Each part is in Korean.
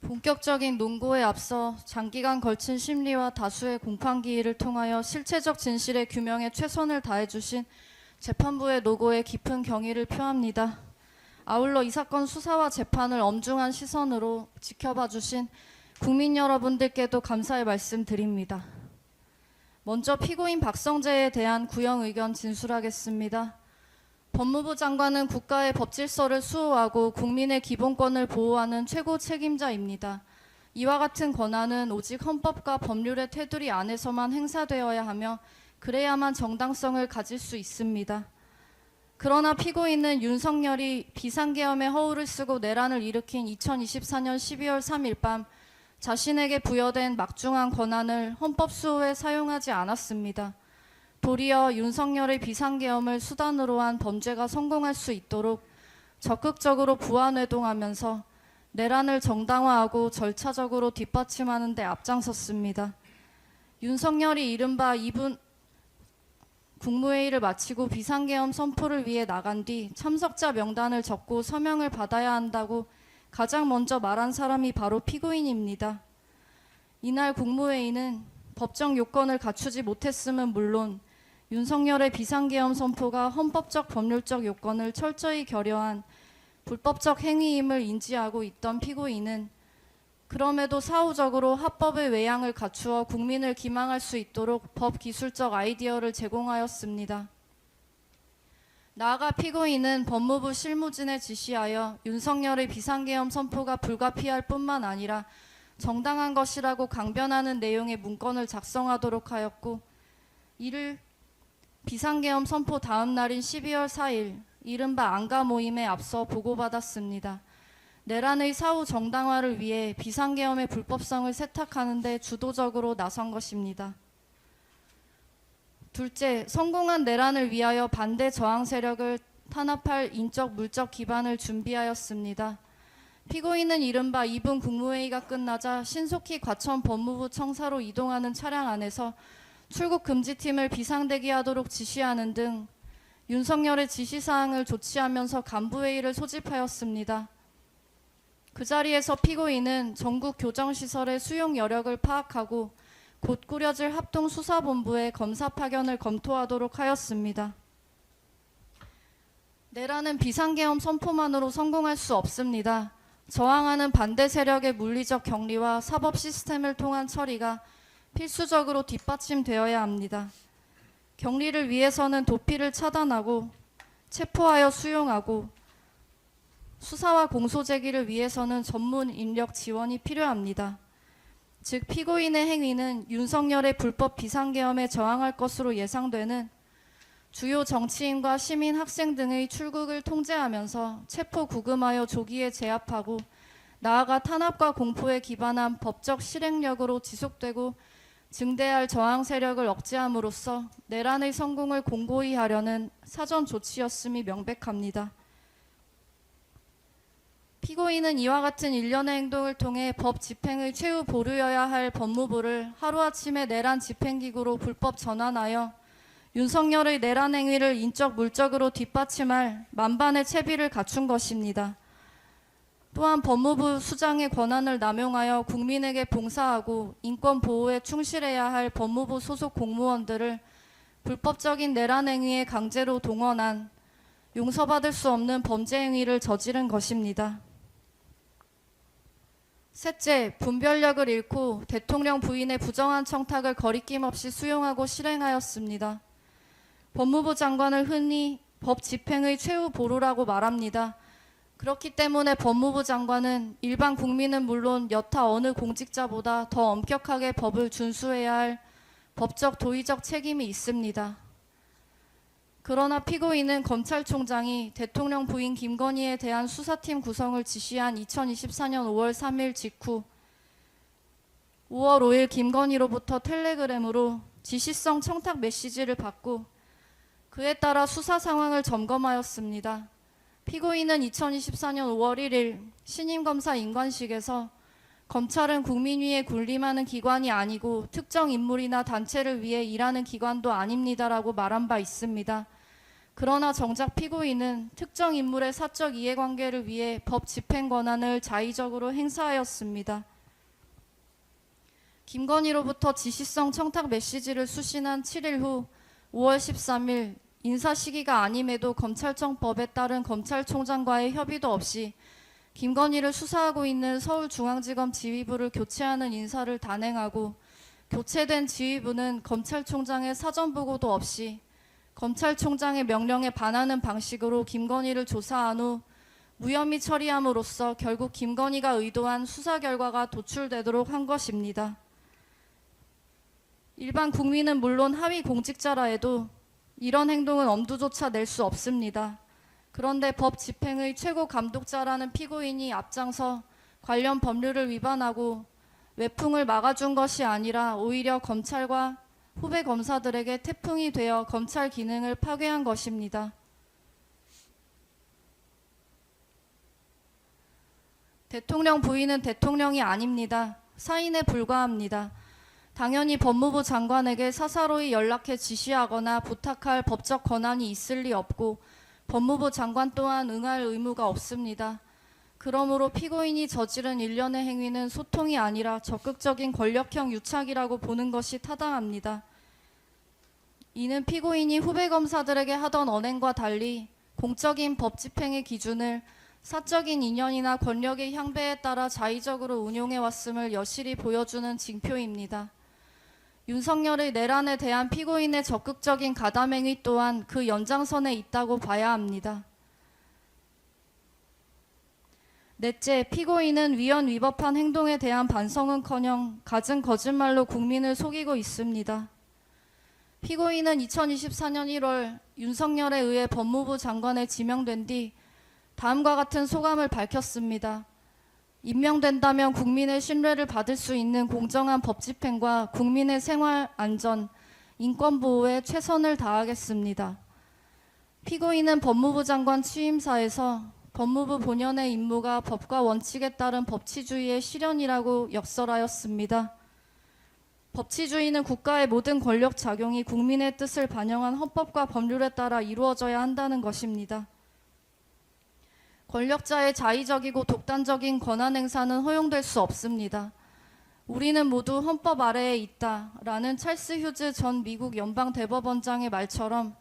본격적인 논고에 앞서 장기간 걸친 심리와 다수의 공판기일을 통하여 실체적 진실의 규명에 최선을 다해주신 재판부의 노고에 깊은 경의를 표합니다. 아울러 이 사건 수사와 재판을 엄중한 시선으로 지켜봐 주신 국민 여러분들께도 감사의 말씀 드립니다. 먼저 피고인 박성재에 대한 구형 의견 진술하겠습니다. 법무부 장관은 국가의 법질서를 수호하고 국민의 기본권을 보호하는 최고 책임자입니다. 이와 같은 권한은 오직 헌법과 법률의 테두리 안에서만 행사되어야 하며 그래야만 정당성을 가질 수 있습니다. 그러나 피고인은 윤석열이 비상계엄의 허울을 쓰고 내란을 일으킨 2024년 12월 3일 밤 자신에게 부여된 막중한 권한을 헌법 수호에 사용하지 않았습니다. 도리어 윤석열의 비상계엄을 수단으로 한 범죄가 성공할 수 있도록 적극적으로 부안회동하면서 내란을 정당화하고 절차적으로 뒷받침하는 데 앞장섰습니다. 윤석열이 이른바 2분 국무회의를 마치고 비상계엄 선포를 위해 나간 뒤 참석자 명단을 적고 서명을 받아야 한다고 가장 먼저 말한 사람이 바로 피고인입니다. 이날 국무회의는 법정 요건을 갖추지 못했음은 물론 윤석열의 비상계엄 선포가 헌법적 법률적 요건을 철저히 결여한 불법적 행위임을 인지하고 있던 피고인은 그럼에도 사후적으로 합법의 외양을 갖추어 국민을 기망할 수 있도록 법기술적 아이디어를 제공하였습니다. 나아가 피고인은 법무부 실무진에 지시하여 윤석열의 비상계엄 선포가 불가피할 뿐만 아니라 정당한 것이라고 강변하는 내용의 문건을 작성하도록 하였고, 이를 비상계엄 선포 다음 날인 12월 4일 이른바 안가 모임에 앞서 보고받았습니다. 내란의 사후 정당화를 위해 비상계엄의 불법성을 세탁하는 데 주도적으로 나선 것입니다. 둘째, 성공한 내란을 위하여 반대 저항 세력을 탄압할 인적 물적 기반을 준비하였습니다. 피고인은 이른바 2분 국무회의가 끝나자 신속히 과천 법무부 청사로 이동하는 차량 안에서 출국 금지팀을 비상대기하도록 지시하는 등 윤석열의 지시사항을 조치하면서 간부회의를 소집하였습니다. 그 자리에서 피고인은 전국 교정시설의 수용 여력을 파악하고 곧 꾸려질 합동수사본부의 검사 파견을 검토하도록 하였습니다. 내란은 비상계엄 선포만으로 성공할 수 없습니다. 저항하는 반대 세력의 물리적 격리와 사법 시스템을 통한 처리가 필수적으로 뒷받침되어야 합니다. 격리를 위해서는 도피를 차단하고 체포하여 수용하고 수사와 공소 제기를 위해서는 전문 인력 지원이 필요합니다. 즉 피고인의 행위는 윤석열의 불법 비상계엄에 저항할 것으로 예상되는 주요 정치인과 시민, 학생 등의 출국을 통제하면서 체포 구금하여 조기에 제압하고 나아가 탄압과 공포에 기반한 법적 실행력으로 지속되고 증대할 저항 세력을 억제함으로써 내란의 성공을 공고히 하려는 사전 조치였음이 명백합니다. 피고인은 이와 같은 일련의 행동을 통해 법 집행의 최후 보루여야 할 법무부를 하루아침에 내란 집행기구로 불법 전환하여 윤석열의 내란 행위를 인적 물적으로 뒷받침할 만반의 채비를 갖춘 것입니다. 또한 법무부 수장의 권한을 남용하여 국민에게 봉사하고 인권 보호에 충실해야 할 법무부 소속 공무원들을 불법적인 내란 행위에 강제로 동원한 용서받을 수 없는 범죄 행위를 저지른 것입니다. 셋째, 분별력을 잃고 대통령 부인의 부정한 청탁을 거리낌 없이 수용하고 실행하였습니다. 법무부 장관을 흔히 법 집행의 최후 보루라고 말합니다. 그렇기 때문에 법무부 장관은 일반 국민은 물론 여타 어느 공직자보다 더 엄격하게 법을 준수해야 할 법적 도의적 책임이 있습니다. 그러나 피고인은 검찰총장이 대통령 부인 김건희에 대한 수사팀 구성을 지시한 2024년 5월 3일 직후 5월 5일 김건희로부터 텔레그램으로 지시성 청탁 메시지를 받고 그에 따라 수사 상황을 점검하였습니다. 피고인은 2024년 5월 1일 신임검사 인관식에서 검찰은 국민 위에 군림하는 기관이 아니고 특정 인물이나 단체를 위해 일하는 기관도 아닙니다라고 말한 바 있습니다. 그러나 정작 피고인은 특정 인물의 사적 이해관계를 위해 법 집행 권한을 자의적으로 행사하였습니다. 김건희로부터 지시성 청탁 메시지를 수신한 7일 후 5월 13일 인사 시기가 아님에도 검찰청법에 따른 검찰총장과의 협의도 없이 김건희를 수사하고 있는 서울중앙지검 지휘부를 교체하는 인사를 단행하고 교체된 지휘부는 검찰총장의 사전 보고도 없이 검찰총장의 명령에 반하는 방식으로 김건희를 조사한 후 무혐의 처리함으로써 결국 김건희가 의도한 수사 결과가 도출되도록 한 것입니다. 일반 국민은 물론 하위 공직자라 해도 이런 행동은 엄두조차 낼 수 없습니다. 그런데 법 집행의 최고 감독자라는 피고인이 앞장서 관련 법률을 위반하고 외풍을 막아준 것이 아니라 오히려 검찰과 후배 검사들에게 태풍이 되어 검찰 기능을 파괴한 것입니다. 대통령 부인은 대통령이 아닙니다. 사인에 불과합니다. 당연히 법무부 장관에게 사사로이 연락해 지시하거나 부탁할 법적 권한이 있을 리 없고 법무부 장관 또한 응할 의무가 없습니다. 그러므로 피고인이 저지른 일련의 행위는 소통이 아니라 적극적인 권력형 유착이라고 보는 것이 타당합니다. 이는 피고인이 후배 검사들에게 하던 언행과 달리 공적인 법 집행의 기준을 사적인 인연이나 권력의 향배에 따라 자의적으로 운용해왔음을 여실히 보여주는 징표입니다. 윤석열의 내란에 대한 피고인의 적극적인 가담행위 또한 그 연장선에 있다고 봐야 합니다. 넷째, 피고인은 위헌 위법한 행동에 대한 반성은커녕 갖은 거짓말로 국민을 속이고 있습니다. 피고인은 2024년 1월 윤석열에 의해 법무부 장관에 지명된 뒤 다음과 같은 소감을 밝혔습니다. 임명된다면 국민의 신뢰를 받을 수 있는 공정한 법 집행과 국민의 생활 안전, 인권 보호에 최선을 다하겠습니다. 피고인은 법무부 장관 취임사에서 법무부 본연의 임무가 법과 원칙에 따른 법치주의의 실현이라고 역설하였습니다. 법치주의는 국가의 모든 권력 작용이 국민의 뜻을 반영한 헌법과 법률에 따라 이루어져야 한다는 것입니다. 권력자의 자의적이고 독단적인 권한 행사는 허용될 수 없습니다. 우리는 모두 헌법 아래에 있다라는 찰스 휴즈 전 미국 연방대법원장의 말처럼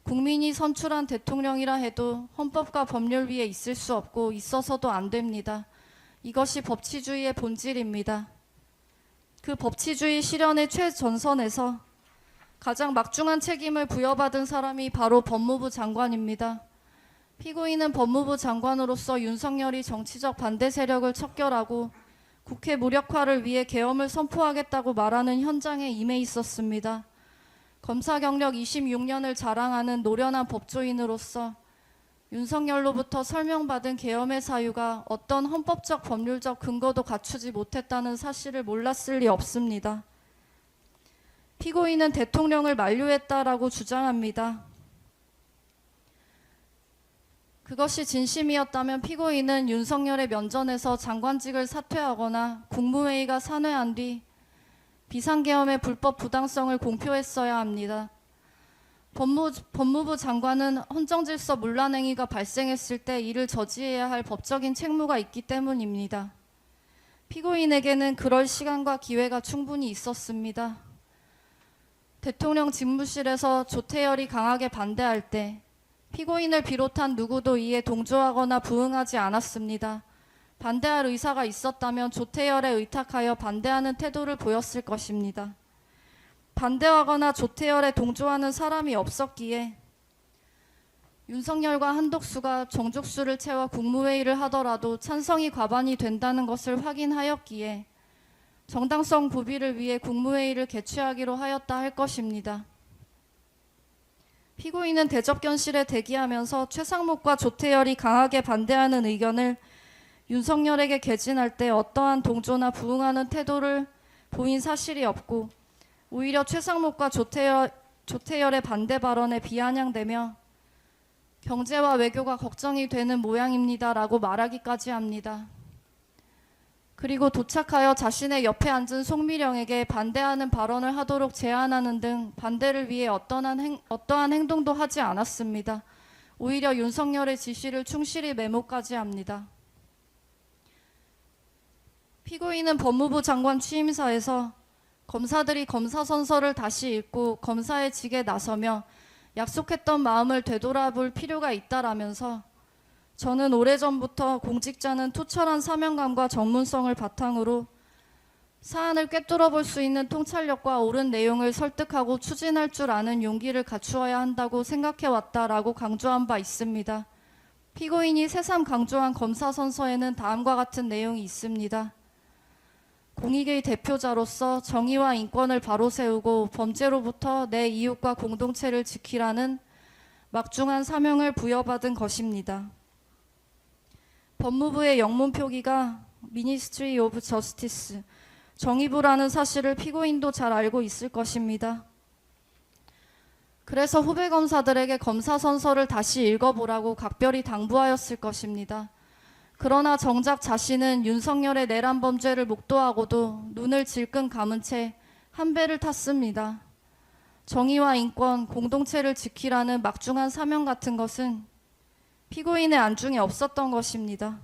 국민이 선출한 대통령이라 해도 헌법과 법률 위에 있을 수 없고 있어서도 안 됩니다. 이것이 법치주의의 본질입니다. 그 법치주의 실현의 최전선에서 가장 막중한 책임을 부여받은 사람이 바로 법무부 장관입니다. 피고인은 법무부 장관으로서 윤석열이 정치적 반대 세력을 척결하고 국회 무력화를 위해 계엄을 선포하겠다고 말하는 현장에 임해 있었습니다. 검사 경력 26년을 자랑하는 노련한 법조인으로서 윤석열로부터 설명받은 계엄의 사유가 어떤 헌법적 법률적 근거도 갖추지 못했다는 사실을 몰랐을 리 없습니다. 피고인은 대통령을 만류했다라고 주장합니다. 그것이 진심이었다면 피고인은 윤석열의 면전에서 장관직을 사퇴하거나 국무회의가 산회한 뒤 비상계엄의 불법 부당성을 공표했어야 합니다. 법무부 장관은 헌정질서 문란 행위가 발생했을 때 이를 저지해야 할 법적인 책무가 있기 때문입니다. 피고인에게는 그럴 시간과 기회가 충분히 있었습니다. 대통령 집무실에서 조태열이 강하게 반대할 때 피고인을 비롯한 누구도 이에 동조하거나 부응하지 않았습니다. 반대할 의사가 있었다면 조태열에 의탁하여 반대하는 태도를 보였을 것입니다. 반대하거나 조태열에 동조하는 사람이 없었기에 윤석열과 한독수가 정족수를 채워 국무회의를 하더라도 찬성이 과반이 된다는 것을 확인하였기에 정당성 구비를 위해 국무회의를 개최하기로 하였다 할 것입니다. 피고인은 대접견실에 대기하면서 최상목과 조태열이 강하게 반대하는 의견을 윤석열에게 개진할 때 어떠한 동조나 부응하는 태도를 보인 사실이 없고 오히려 최상목과 조태열의 반대 발언에 비아냥대며 경제와 외교가 걱정이 되는 모양입니다라고 말하기까지 합니다. 그리고 도착하여 자신의 옆에 앉은 송미령에게 반대하는 발언을 하도록 제안하는 등 반대를 위해 어떠한 행동도 하지 않았습니다. 오히려 윤석열의 지시를 충실히 메모까지 합니다. 피고인은 법무부 장관 취임사에서 검사들이 검사선서를 다시 읽고 검사의 직에 나서며 약속했던 마음을 되돌아볼 필요가 있다라면서 저는 오래전부터 공직자는 투철한 사명감과 전문성을 바탕으로 사안을 꿰뚫어 볼 수 있는 통찰력과 옳은 내용을 설득하고 추진할 줄 아는 용기를 갖추어야 한다고 생각해왔다라고 강조한 바 있습니다. 피고인이 새삼 강조한 검사선서에는 다음과 같은 내용이 있습니다. 공익의 대표자로서 정의와 인권을 바로 세우고 범죄로부터 내 이웃과 공동체를 지키라는 막중한 사명을 부여받은 것입니다. 법무부의 영문 표기가 Ministry of Justice, 정의부라는 사실을 피고인도 잘 알고 있을 것입니다. 그래서 후배 검사들에게 검사선서를 다시 읽어보라고 각별히 당부하였을 것입니다. 그러나 정작 자신은 윤석열의 내란 범죄를 목도하고도 눈을 질끈 감은 채 한 배를 탔습니다. 정의와 인권, 공동체를 지키라는 막중한 사명 같은 것은 피고인의 안중에 없었던 것입니다.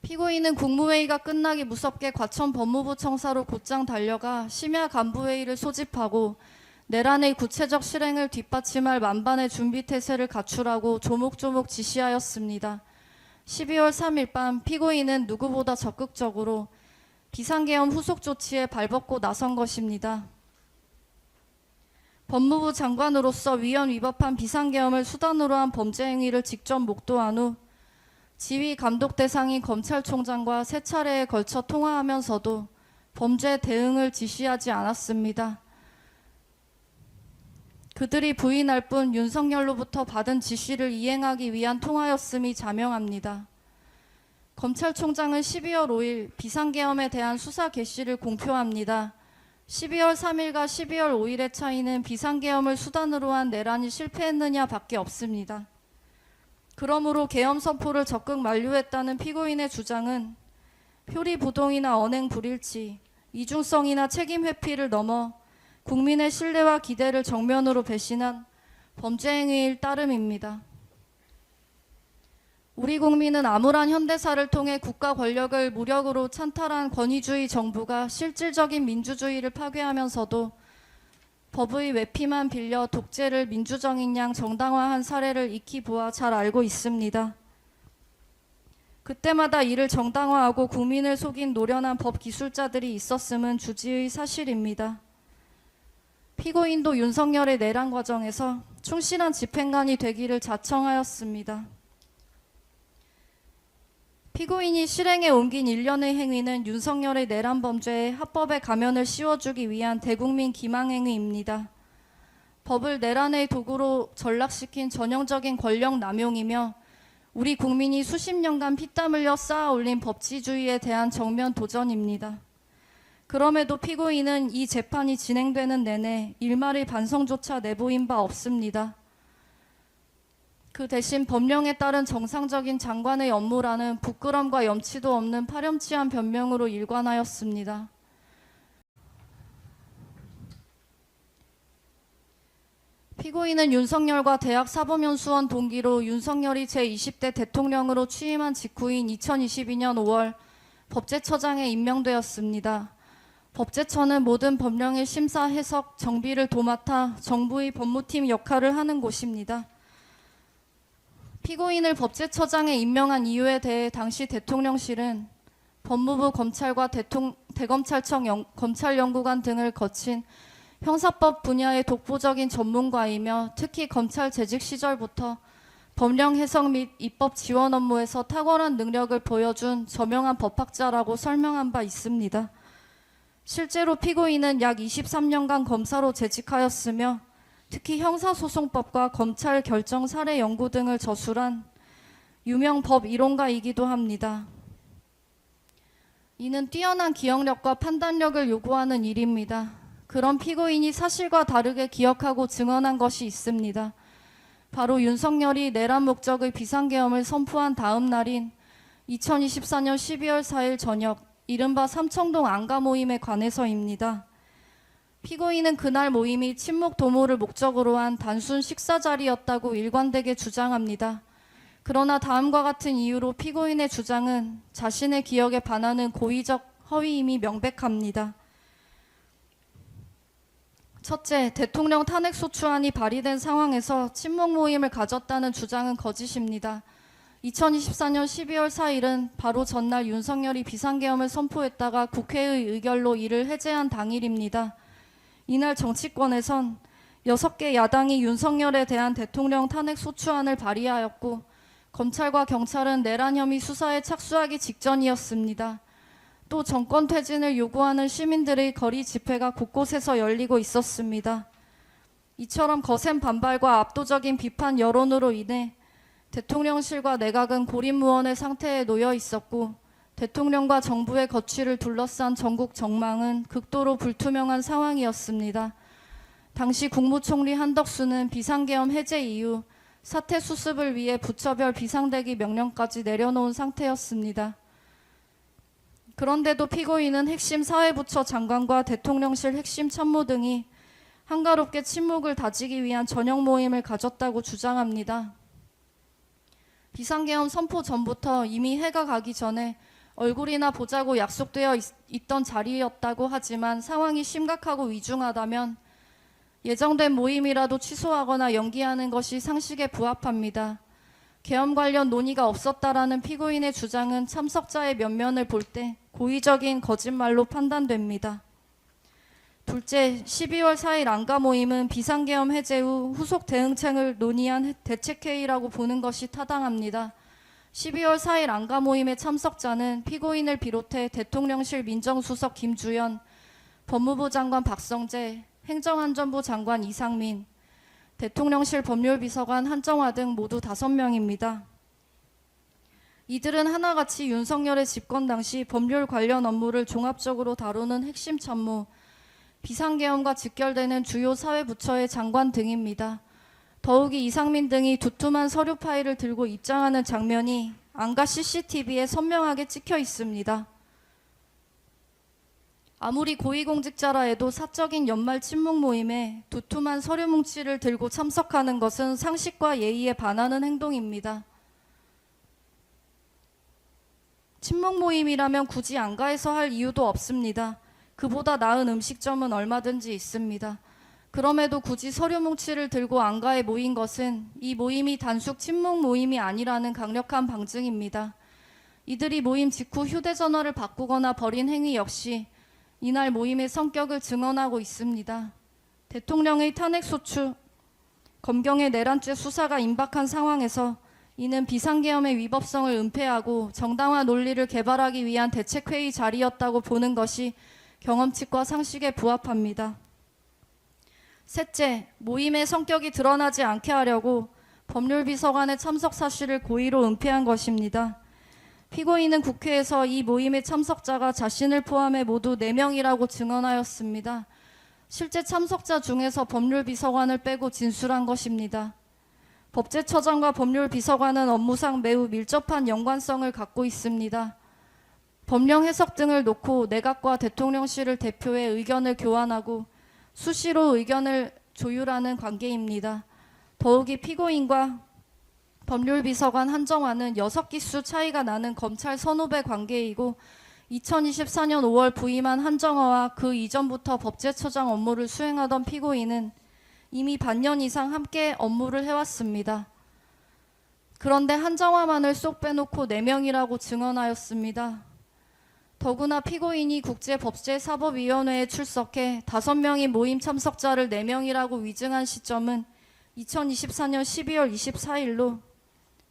피고인은 국무회의가 끝나기 무섭게 과천 법무부 청사로 곧장 달려가 심야 간부회의를 소집하고 내란의 구체적 실행을 뒷받침할 만반의 준비태세를 갖추라고 조목조목 지시하였습니다. 12월 3일 밤 피고인은 누구보다 적극적으로 비상계엄 후속 조치에 발벗고 나선 것입니다. 법무부 장관으로서 위헌 위법한 비상계엄을 수단으로 한 범죄 행위를 직접 목도한 후 지휘 감독 대상인 검찰총장과 세 차례에 걸쳐 통화하면서도 범죄 대응을 지시하지 않았습니다. 그들이 부인할 뿐 윤석열로부터 받은 지시를 이행하기 위한 통화였음이 자명합니다. 검찰총장은 12월 5일 비상계엄에 대한 수사 개시를 공표합니다. 12월 3일과 12월 5일의 차이는 비상계엄을 수단으로 한 내란이 실패했느냐 밖에 없습니다. 그러므로 계엄 선포를 적극 만류했다는 피고인의 주장은 표리부동이나 언행 불일치, 이중성이나 책임 회피를 넘어 국민의 신뢰와 기대를 정면으로 배신한 범죄 행위일 따름입니다. 우리 국민은 암울한 현대사를 통해 국가 권력을 무력으로 찬탈한 권위주의 정부가 실질적인 민주주의를 파괴하면서도 법의 외피만 빌려 독재를 민주정인 양 정당화한 사례를 익히 보아 잘 알고 있습니다. 그때마다 이를 정당화하고 국민을 속인 노련한 법 기술자들이 있었음은 주지의 사실입니다. 피고인도 윤석열의 내란 과정에서 충실한 집행관이 되기를 자청하였습니다. 피고인이 실행에 옮긴 일련의 행위는 윤석열의 내란 범죄에 합법의 가면을 씌워주기 위한 대국민 기망행위입니다. 법을 내란의 도구로 전락시킨 전형적인 권력 남용이며 우리 국민이 수십 년간 피땀 흘려 쌓아 올린 법치주의에 대한 정면 도전입니다. 그럼에도 피고인은 이 재판이 진행되는 내내 일말의 반성조차 내보인 바 없습니다. 그 대신 법령에 따른 정상적인 장관의 업무라는 부끄럼과 염치도 없는 파렴치한 변명으로 일관하였습니다. 피고인은 윤석열과 대학 사법연수원 동기로 윤석열이 제20대 대통령으로 취임한 직후인 2022년 5월 법제처장에 임명되었습니다. 법제처는 모든 법령의 심사, 해석, 정비를 도맡아 정부의 법무팀 역할을 하는 곳입니다. 피고인을 법제처장에 임명한 이유에 대해 당시 대통령실은 법무부 검찰과 대검찰청 검찰연구관 등을 거친 형사법 분야의 독보적인 전문가이며 특히 검찰 재직 시절부터 법령 해석 및 입법 지원 업무에서 탁월한 능력을 보여준 저명한 법학자라고 설명한 바 있습니다. 실제로 피고인은 약 23년간 검사로 재직하였으며 특히 형사소송법과 검찰 결정 사례 연구 등을 저술한 유명 법 이론가이기도 합니다. 이는 뛰어난 기억력과 판단력을 요구하는 일입니다. 그런 피고인이 사실과 다르게 기억하고 증언한 것이 있습니다. 바로 윤석열이 내란 목적의 비상계엄을 선포한 다음 날인 2024년 12월 4일 저녁 이른바 삼청동 안가 모임에 관해서입니다. 피고인은 그날 모임이 친목 도모를 목적으로 한 단순 식사 자리였다고 일관되게 주장합니다. 그러나 다음과 같은 이유로 피고인의 주장은 자신의 기억에 반하는 고의적 허위임이 명백합니다. 첫째, 대통령 탄핵소추안이 발의된 상황에서 친목 모임을 가졌다는 주장은 거짓입니다. 2024년 12월 4일은 바로 전날 윤석열이 비상계엄을 선포했다가 국회의 의결로 이를 해제한 당일입니다. 이날 정치권에선 6개 야당이 윤석열에 대한 대통령 탄핵소추안을 발의하였고 검찰과 경찰은 내란 혐의 수사에 착수하기 직전이었습니다. 또 정권 퇴진을 요구하는 시민들의 거리 집회가 곳곳에서 열리고 있었습니다. 이처럼 거센 반발과 압도적인 비판 여론으로 인해 대통령실과 내각은 고립무원의 상태에 놓여 있었고 대통령과 정부의 거취를 둘러싼 전국 정망은 극도로 불투명한 상황이었습니다. 당시 국무총리 한덕수는 비상계엄 해제 이후 사태 수습을 위해 부처별 비상대기 명령까지 내려놓은 상태였습니다. 그런데도 피고인은 핵심 사회부처 장관과 대통령실 핵심 참모 등이 한가롭게 침묵을 다지기 위한 저녁 모임을 가졌다고 주장합니다. 비상계엄 선포 전부터 이미 해가 가기 전에 얼굴이나 보자고 약속되어 있던 자리였다고 하지만 상황이 심각하고 위중하다면 예정된 모임이라도 취소하거나 연기하는 것이 상식에 부합합니다. 계엄 관련 논의가 없었다라는 피고인의 주장은 참석자의 면면을 볼 때 고의적인 거짓말로 판단됩니다. 둘째, 12월 4일 안가 모임은 비상계엄 해제 후 후속 대응책을 논의한 대책회의라고 보는 것이 타당합니다. 12월 4일 안가 모임의 참석자는 피고인을 비롯해 대통령실 민정수석 김주현, 법무부 장관 박성재, 행정안전부 장관 이상민, 대통령실 법률비서관 한정화 등 모두 5명입니다. 이들은 하나같이 윤석열의 집권 당시 법률 관련 업무를 종합적으로 다루는 핵심 참모, 비상계엄과 직결되는 주요 사회부처의 장관 등입니다. 더욱이 이상민 등이 두툼한 서류 파일을 들고 입장하는 장면이 안가 CCTV에 선명하게 찍혀 있습니다. 아무리 고위공직자라 해도 사적인 연말 친목 모임에 두툼한 서류 뭉치를 들고 참석하는 것은 상식과 예의에 반하는 행동입니다. 친목 모임이라면 굳이 안가에서 할 이유도 없습니다. 그보다 나은 음식점은 얼마든지 있습니다. 그럼에도 굳이 서류 뭉치를 들고 안가에 모인 것은 이 모임이 단순 친목 모임이 아니라는 강력한 방증입니다. 이들이 모임 직후 휴대전화를 바꾸거나 벌인 행위 역시 이날 모임의 성격을 증언하고 있습니다. 대통령의 탄핵소추, 검경의 내란죄 수사가 임박한 상황에서 이는 비상계엄의 위법성을 은폐하고 정당화 논리를 개발하기 위한 대책회의 자리였다고 보는 것이 경험칙과 상식에 부합합니다. 셋째, 모임의 성격이 드러나지 않게 하려고 법률비서관의 참석 사실을 고의로 은폐한 것입니다. 피고인은 국회에서 이 모임의 참석자가 자신을 포함해 모두 4명이라고 증언하였습니다. 실제 참석자 중에서 법률비서관을 빼고 진술한 것입니다. 법제처장과 법률비서관은 업무상 매우 밀접한 연관성을 갖고 있습니다. 법령 해석 등을 놓고 내각과 대통령실을 대표해 의견을 교환하고 수시로 의견을 조율하는 관계입니다. 더욱이 피고인과 법률비서관 한정화는 6기수 차이가 나는 검찰 선후배 관계이고 2024년 5월 부임한 한정화와 그 이전부터 법제처장 업무를 수행하던 피고인은 이미 반년 이상 함께 업무를 해왔습니다. 그런데 한정화만을 쏙 빼놓고 4명이라고 증언하였습니다. 더구나 피고인이 국제법제사법위원회에 출석해 5명이 모임 참석자를 4명이라고 위증한 시점은 2024년 12월 24일로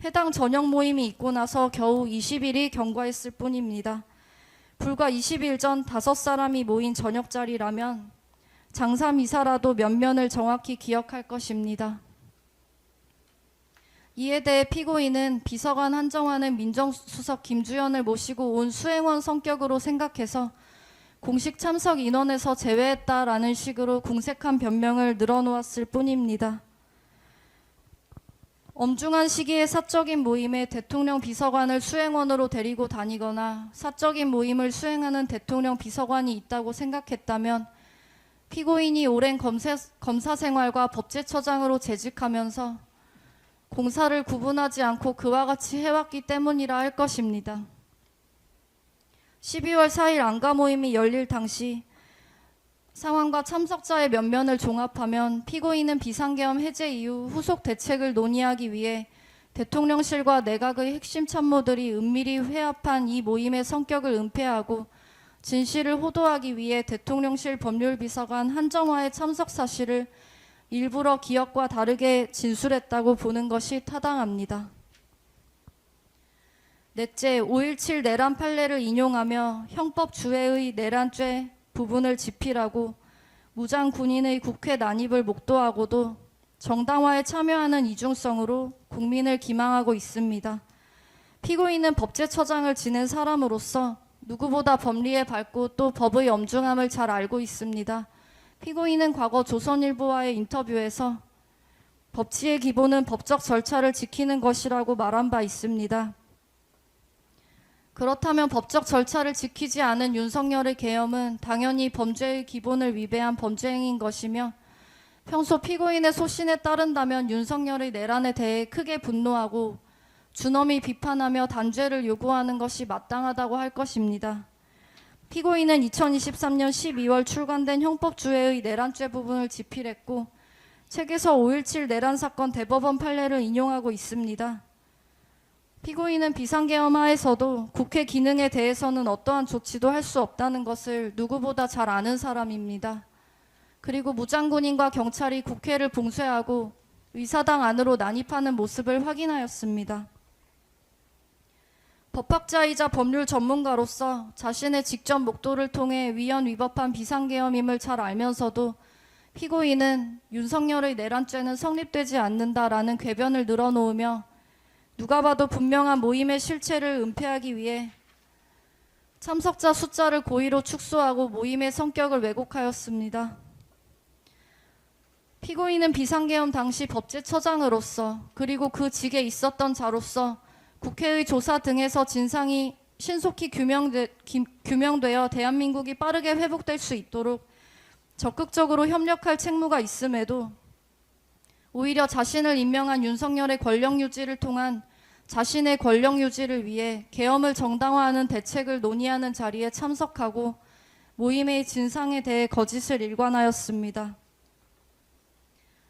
해당 저녁 모임이 있고 나서 겨우 20일이 경과했을 뿐입니다. 불과 20일 전 5사람이 모인 저녁 자리라면 장사미사라도 면면을 정확히 기억할 것입니다. 이에 대해 피고인은 비서관 한정화는 민정수석 김주현을 모시고 온 수행원 성격으로 생각해서 공식 참석 인원에서 제외했다라는 식으로 궁색한 변명을 늘어놓았을 뿐입니다. 엄중한 시기에 사적인 모임에 대통령 비서관을 수행원으로 데리고 다니거나 사적인 모임을 수행하는 대통령 비서관이 있다고 생각했다면 피고인이 오랜 검사 생활과 법제처장으로 재직하면서 공사를 구분하지 않고 그와 같이 해왔기 때문이라 할 것입니다. 12월 4일 안가 모임이 열릴 당시 상황과 참석자의 면면을 종합하면 피고인은 비상계엄 해제 이후 후속 대책을 논의하기 위해 대통령실과 내각의 핵심 참모들이 은밀히 회합한 이 모임의 성격을 은폐하고 진실을 호도하기 위해 대통령실 법률비서관 한정화의 참석 사실을 일부러 기억과 다르게 진술했다고 보는 것이 타당합니다. 넷째, 5.17 내란 판례를 인용하며 형법 주회의 내란죄 부분을 집필하고 무장 군인의 국회 난입을 목도하고도 정당화에 참여하는 이중성으로 국민을 기망하고 있습니다. 피고인은 법제처장을 지낸 사람으로서 누구보다 법리에 밝고 또 법의 엄중함을 잘 알고 있습니다. 피고인은 과거 조선일보와의 인터뷰에서 법치의 기본은 법적 절차를 지키는 것이라고 말한 바 있습니다. 그렇다면 법적 절차를 지키지 않은 윤석열의 계엄은 당연히 범죄의 기본을 위배한 범죄 행위인 것이며 평소 피고인의 소신에 따른다면 윤석열의 내란에 대해 크게 분노하고 준엄히 비판하며 단죄를 요구하는 것이 마땅하다고 할 것입니다. 피고인은 2023년 12월 출간된 형법주회의 내란죄 부분을 집필했고 책에서 5.17 내란 사건 대법원 판례를 인용하고 있습니다. 피고인은 비상계엄 하에서도 국회 기능에 대해서는 어떠한 조치도 할 수 없다는 것을 누구보다 잘 아는 사람입니다. 그리고 무장군인과 경찰이 국회를 봉쇄하고 의사당 안으로 난입하는 모습을 확인하였습니다. 법학자이자 법률 전문가로서 자신의 직접 목도를 통해 위헌 위법한 비상계엄임을 잘 알면서도 피고인은 윤석열의 내란죄는 성립되지 않는다라는 궤변을 늘어놓으며 누가 봐도 분명한 모임의 실체를 은폐하기 위해 참석자 숫자를 고의로 축소하고 모임의 성격을 왜곡하였습니다. 피고인은 비상계엄 당시 법제처장으로서 그리고 그 직에 있었던 자로서 국회의 조사 등에서 진상이 신속히 규명되어 대한민국이 빠르게 회복될 수 있도록 적극적으로 협력할 책무가 있음에도 오히려 자신을 임명한 윤석열의 권력 유지를 통한 자신의 권력 유지를 위해 계엄을 정당화하는 대책을 논의하는 자리에 참석하고 모임의 진상에 대해 거짓을 일관하였습니다.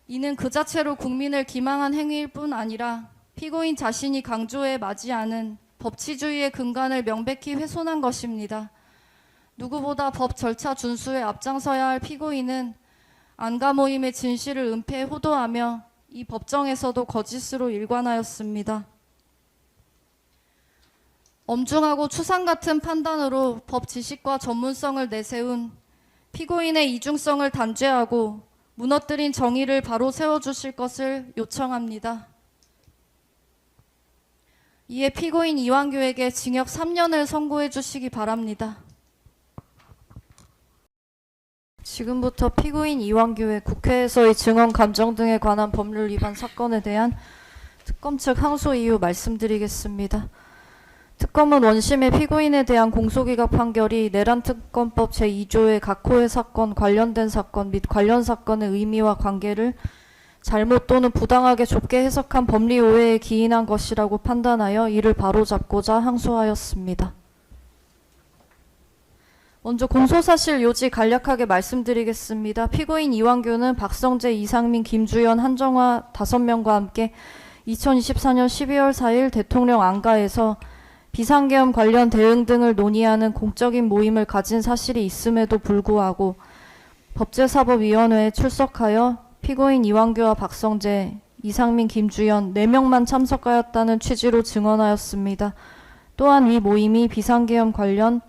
이는 그 자체로 국민을 기망한 행위일 뿐 아니라 피고인 자신이 강조해 마지 않은 법치주의의 근간을 명백히 훼손한 것입니다. 누구보다 법 절차 준수에 앞장서야 할 피고인은 안가 모임의 진실을 은폐 호도하며 이 법정에서도 거짓으로 일관하였습니다. 엄중하고 추상 같은 판단으로 법 지식과 전문성을 내세운 피고인의 이중성을 단죄하고 무너뜨린 정의를 바로 세워주실 것을 요청합니다. 이에 피고인 이완규에게 징역 3년을 선고해 주시기 바랍니다. 지금부터 피고인 이완규의 국회에서의 증언 감정 등에 관한 법률 위반 사건에 대한 특검 측 항소 이유 말씀드리겠습니다. 특검은 원심의 피고인에 대한 공소기각 판결이 내란특검법 제2조의 각호의 사건, 관련된 사건 및 관련 사건의 의미와 관계를 잘못 또는 부당하게 좁게 해석한 법리 오해에 기인한 것이라고 판단하여 이를 바로잡고자 항소하였습니다. 먼저 공소사실 요지 간략하게 말씀드리겠습니다. 피고인 이완규는 박성재, 이상민, 김주연, 한정화 5명과 함께 2024년 12월 4일 대통령 안가에서 비상계엄 관련 대응 등을 논의하는 공적인 모임을 가진 사실이 있음에도 불구하고 법제사법위원회에 출석하여 피고인 이완규와 박성재, 이상민, 김주연 4명만 참석하였다는 취지로 증언하였습니다. 또한 이 모임이 비상계엄 관련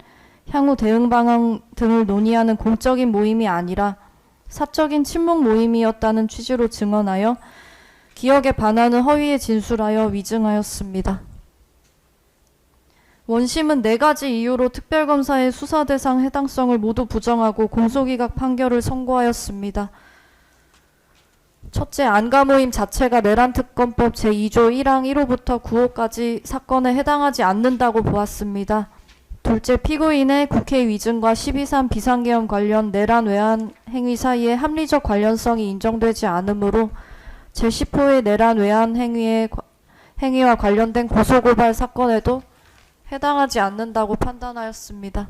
향후 대응 방안 등을 논의하는 공적인 모임이 아니라 사적인 친목 모임이었다는 취지로 증언하여 기억에 반하는 허위에 진술하여 위증하였습니다. 원심은 4가지 이유로 특별검사의 수사 대상 해당성을 모두 부정하고 공소기각 판결을 선고하였습니다. 첫째, 안가모임 자체가 내란특검법 제2조 1항 1호부터 9호까지 사건에 해당하지 않는다고 보았습니다. 둘째, 피고인의 국회 위증과 12.3 비상계엄 관련 내란 외환 행위 사이에 합리적 관련성이 인정되지 않으므로 제10호의 내란 외환 행위와 관련된 고소고발 사건에도 해당하지 않는다고 판단하였습니다.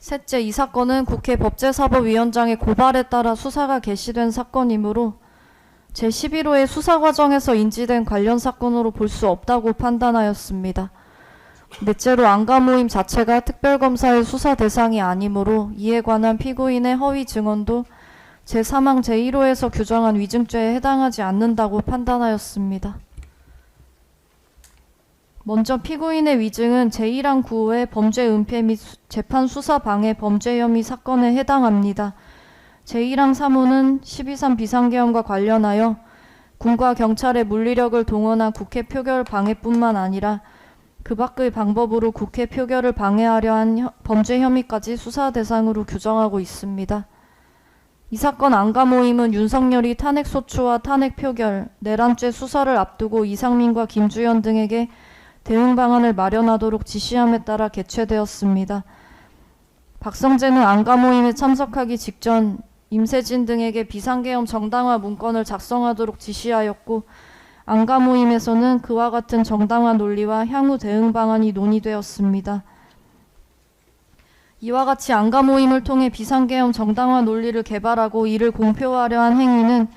셋째, 이 사건은 국회 법제사법위원장의 고발에 따라 수사가 개시된 사건이므로 제11호의 수사 과정에서 인지된 관련 사건으로 볼 수 없다고 판단하였습니다. 넷째로 안가모임 자체가 특별검사의 수사 대상이 아니므로 이에 관한 피고인의 허위 증언도 제3항 제1호에서 규정한 위증죄에 해당하지 않는다고 판단하였습니다. 먼저 피고인의 위증은 제1항 9호의 범죄 은폐 및 재판 수사 방해 범죄 혐의 사건에 해당합니다. 제1항 3호는 12.3 비상계엄과 관련하여 군과 경찰의 물리력을 동원한 국회 표결 방해뿐만 아니라 그 밖의 방법으로 국회 표결을 방해하려 한 범죄 혐의까지 수사 대상으로 규정하고 있습니다. 이 사건 안가모임은 윤석열이 탄핵소추와 탄핵표결, 내란죄 수사를 앞두고 이상민과 김주현 등에게 대응 방안을 마련하도록 지시함에 따라 개최되었습니다. 박성재는 안가모임에 참석하기 직전 임세진 등에게 비상계엄 정당화 문건을 작성하도록 지시하였고, 안가모임에서는 그와 같은 정당화 논리와 향후 대응 방안이 논의되었습니다. 이와 같이 안가모임을 통해 비상계엄 정당화 논리를 개발하고 이를 공표하려 한 행위는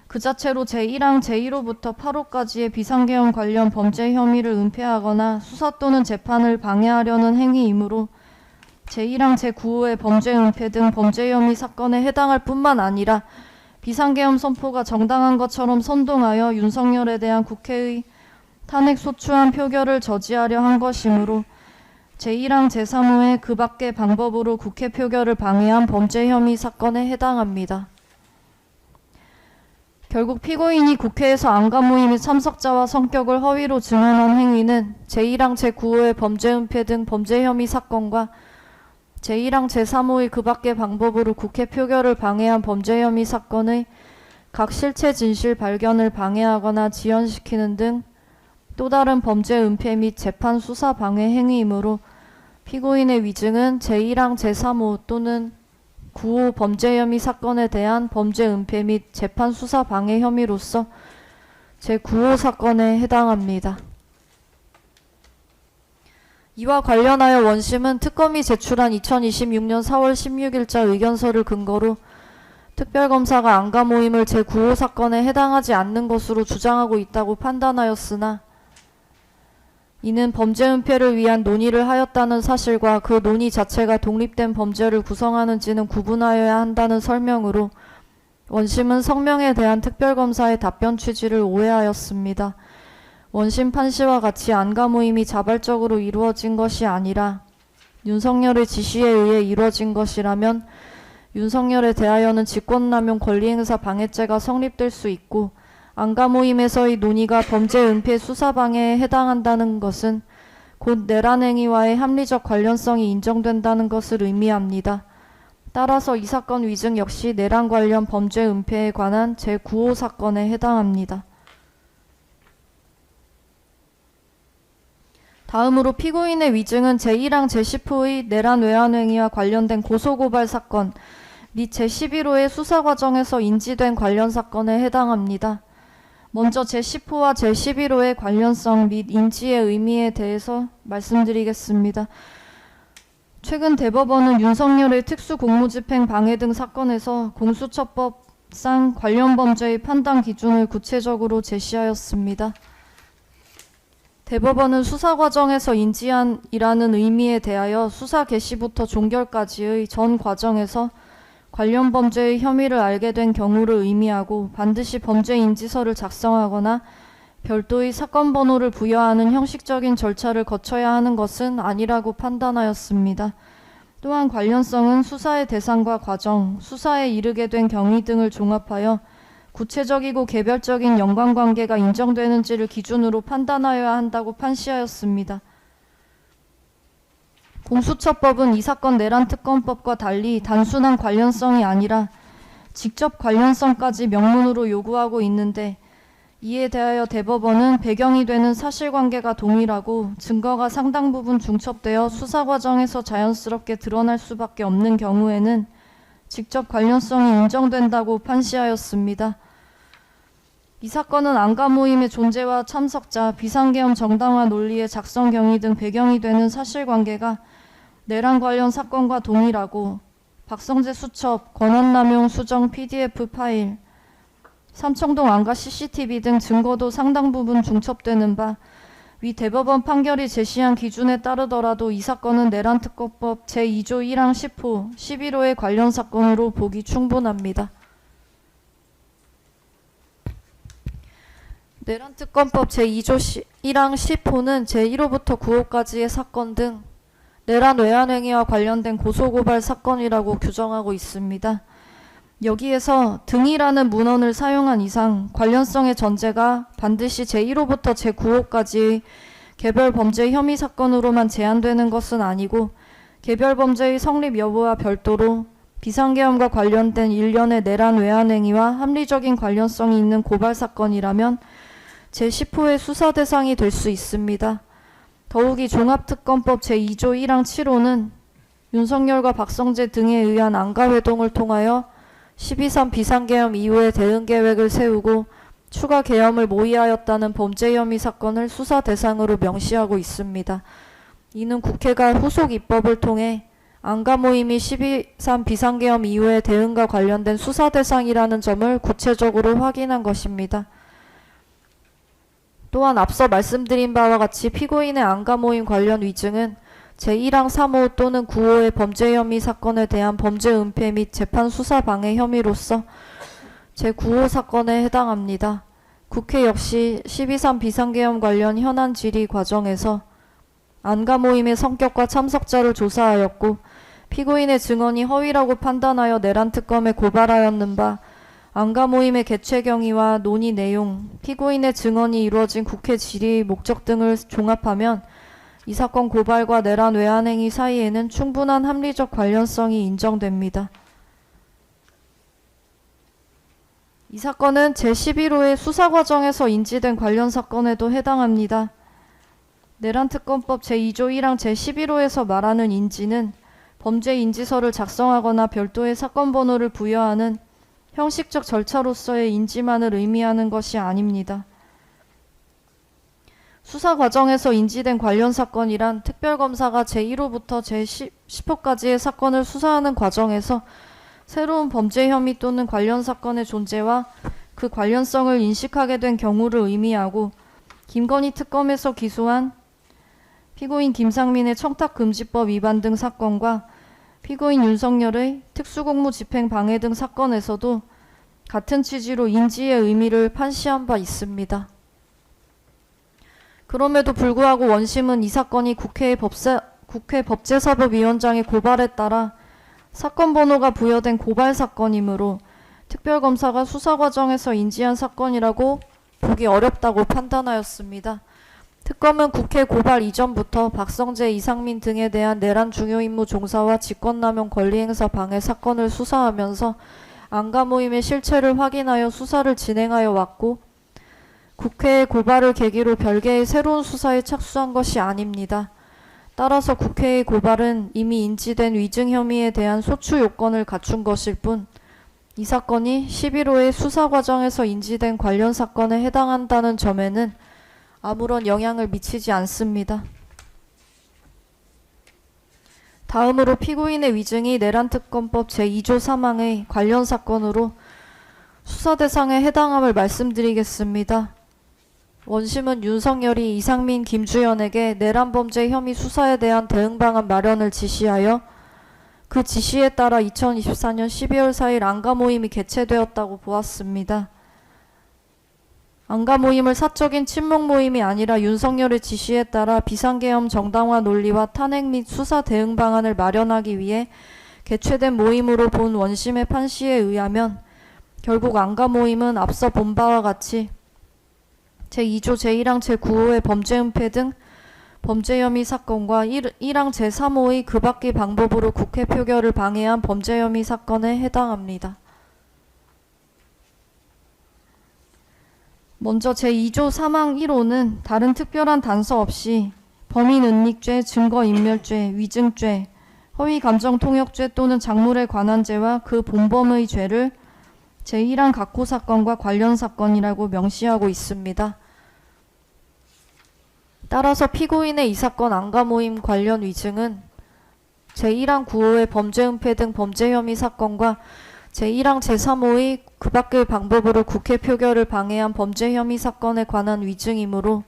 그 자체로 제1항 제1호부터 8호까지의 비상계엄 관련 범죄 혐의를 은폐하거나 수사 또는 재판을 방해하려는 행위이므로 제1항 제9호의 범죄 은폐 등 범죄 혐의 사건에 해당할 뿐만 아니라 비상계엄 선포가 정당한 것처럼 선동하여 윤석열에 대한 국회의 탄핵 소추안 표결을 저지하려 한 것이므로 제1항 제3호의 그 밖의 방법으로 국회 표결을 방해한 범죄 혐의 사건에 해당합니다. 결국 피고인이 국회에서 안가모임의 참석자와 성격을 허위로 증언한 행위는 제1항 제9호의 범죄 은폐 등 범죄 혐의 사건과 제1항 제3호의 그 밖의 방법으로 국회 표결을 방해한 범죄 혐의 사건의 각 실체 진실 발견을 방해하거나 지연시키는 등 또 다른 범죄 은폐 및 재판 수사 방해 행위이므로 피고인의 위증은 제1항 제3호 또는 9호 범죄 혐의 사건에 대한 범죄 은폐 및 재판 수사 방해 혐의로서 제9호 사건에 해당합니다. 이와 관련하여 원심은 특검이 제출한 2026년 4월 16일자 의견서를 근거로 특별검사가 안가모임을 제9호 사건에 해당하지 않는 것으로 주장하고 있다고 판단하였으나 이는 범죄 은폐를 위한 논의를 하였다는 사실과 그 논의 자체가 독립된 범죄를 구성하는지는 구분하여야 한다는 설명으로 원심은 성명에 대한 특별검사의 답변 취지를 오해하였습니다. 원심 판시와 같이 안가모임이 자발적으로 이루어진 것이 아니라 윤석열의 지시에 의해 이루어진 것이라면 윤석열에 대하여는 직권남용 권리행사 방해죄가 성립될 수 있고, 안가모임에서의 논의가 범죄 은폐 수사 방해에 해당한다는 것은 곧 내란 행위와의 합리적 관련성이 인정된다는 것을 의미합니다. 따라서 이 사건 위증 역시 내란 관련 범죄 은폐에 관한 제9호 사건에 해당합니다. 다음으로 피고인의 위증은 제1항 제10호의 내란 외환 행위와 관련된 고소고발 사건 및 제11호의 수사 과정에서 인지된 관련 사건에 해당합니다. 먼저 제10호와 제11호의 관련성 및 인지의 의미에 대해서 말씀드리겠습니다. 최근 대법원은 윤석열의 특수공무집행 방해 등 사건에서 공수처법상 관련 범죄의 판단 기준을 구체적으로 제시하였습니다. 대법원은 수사 과정에서 인지한이라는 의미에 대하여 수사 개시부터 종결까지의 전 과정에서 관련 범죄의 혐의를 알게 된 경우를 의미하고 반드시 범죄 인지서를 작성하거나 별도의 사건 번호를 부여하는 형식적인 절차를 거쳐야 하는 것은 아니라고 판단하였습니다. 또한 관련성은 수사의 대상과 과정, 수사에 이르게 된 경위 등을 종합하여 구체적이고 개별적인 연관관계가 인정되는지를 기준으로 판단하여야 한다고 판시하였습니다. 공수처법은 이 사건 내란특검법과 달리 단순한 관련성이 아니라 직접 관련성까지 명문으로 요구하고 있는데 이에 대하여 대법원은 배경이 되는 사실관계가 동일하고 증거가 상당 부분 중첩되어 수사 과정에서 자연스럽게 드러날 수밖에 없는 경우에는 직접 관련성이 인정된다고 판시하였습니다. 이 사건은 안가 모임의 존재와 참석자, 비상계엄 정당화 논리의 작성 경위 등 배경이 되는 사실관계가 내란 관련 사건과 동일하고 박성재 수첩, 권한남용 수정 PDF 파일, 삼청동 안가 CCTV 등 증거도 상당 부분 중첩되는 바 위 대법원 판결이 제시한 기준에 따르더라도 이 사건은 내란특검법 제2조 1항 10호, 11호의 관련 사건으로 보기 충분합니다. 내란특검법 제2조 1항 10호는 제1호부터 9호까지의 사건 등 내란 외환행위와 관련된 고소고발 사건이라고 규정하고 있습니다. 여기에서 등이라는 문헌을 사용한 이상 관련성의 전제가 반드시 제1호부터 제9호까지 개별 범죄 혐의 사건으로만 제한되는 것은 아니고 개별 범죄의 성립 여부와 별도로 비상계엄과 관련된 일련의 내란 외환행위와 합리적인 관련성이 있는 고발 사건이라면 제10호의 수사 대상이 될 수 있습니다. 더욱이 종합특검법 제2조 1항 7호는 윤석열과 박성재 등에 의한 안가회동을 통하여 12.3 비상계엄 이후에 대응계획을 세우고 추가 계엄을 모의하였다는 범죄 혐의 사건을 수사 대상으로 명시하고 있습니다. 이는 국회가 후속 입법을 통해 안가 모임이 12.3 비상계엄 이후의 대응과 관련된 수사 대상이라는 점을 구체적으로 확인한 것입니다. 또한 앞서 말씀드린 바와 같이 피고인의 안가 모임 관련 위증은 제1항 3호 또는 9호의 범죄 혐의 사건에 대한 범죄 은폐 및 재판 수사 방해 혐의로서 제9호 사건에 해당합니다. 국회 역시 12.3 비상계엄 관련 현안 질의 과정에서 안가 모임의 성격과 참석자를 조사하였고 피고인의 증언이 허위라고 판단하여 내란특검에 고발하였는 바 안가 모임의 개최 경위와 논의 내용, 피고인의 증언이 이루어진 국회 질의 목적 등을 종합하면 이 사건 고발과 내란 외환행위 사이에는 충분한 합리적 관련성이 인정됩니다. 이 사건은 제11호의 수사 과정에서 인지된 관련 사건에도 해당합니다. 내란특검법 제2조 1항 제11호에서 말하는 인지는 범죄 인지서를 작성하거나 별도의 사건 번호를 부여하는 형식적 절차로서의 인지만을 의미하는 것이 아닙니다. 수사 과정에서 인지된 관련 사건이란 특별검사가 제1호부터 제10호까지의 사건을 수사하는 과정에서 새로운 범죄 혐의 또는 관련 사건의 존재와 그 관련성을 인식하게 된 경우를 의미하고 김건희 특검에서 기소한 피고인 김상민의 청탁금지법 위반 등 사건과 피고인 윤석열의 특수공무 집행 방해 등 사건에서도 같은 취지로 인지의 의미를 판시한 바 있습니다. 그럼에도 불구하고 원심은 이 사건이 국회 법제사법위원장의 고발에 따라 사건 번호가 부여된 고발 사건이므로 특별검사가 수사 과정에서 인지한 사건이라고 보기 어렵다고 판단하였습니다. 특검은 국회 고발 이전부터 박성재, 이상민 등에 대한 내란 중요임무 종사와 직권남용 권리행사 방해 사건을 수사하면서 안가 모임의 실체를 확인하여 수사를 진행하여 왔고 국회의 고발을 계기로 별개의 새로운 수사에 착수한 것이 아닙니다. 따라서 국회의 고발은 이미 인지된 위증 혐의에 대한 소추 요건을 갖춘 것일 뿐 이 사건이 11호의 수사 과정에서 인지된 관련 사건에 해당한다는 점에는 아무런 영향을 미치지 않습니다. 다음으로 피고인의 위증이 내란특검법 제2조 3항의 관련 사건으로 수사 대상에 해당함을 말씀드리겠습니다. 원심은 윤석열이 이상민, 김주현에게 내란범죄 혐의 수사에 대한 대응 방안 마련을 지시하여 그 지시에 따라 2024년 12월 4일 안가 모임이 개최되었다고 보았습니다. 안가 모임을 사적인 친목 모임이 아니라 윤석열의 지시에 따라 비상계엄 정당화 논리와 탄핵 및 수사 대응 방안을 마련하기 위해 개최된 모임으로 본 원심의 판시에 의하면 결국 안가 모임은 앞서 본 바와 같이 제2조 제1항 제9호의 범죄 은폐 등 범죄 혐의 사건과 1항 제3호의 그 밖의 방법으로 국회 표결을 방해한 범죄 혐의 사건에 해당합니다. 먼저 제2조 사망 1호는 다른 특별한 단서 없이 범인 은닉죄, 증거인멸죄, 위증죄, 허위감정통역죄 또는 작물에 관한 죄와 그 본범의 죄를 제1항 각호 사건과 관련 사건이라고 명시하고 있습니다. 따라서 피고인의 이 사건 안가 모임 관련 위증은 제1항 9호의 범죄 은폐 등 범죄 혐의 사건과 제1항 제3호의 그 밖의 방법으로 국회 표결을 방해한 범죄 혐의 사건에 관한 위증이므로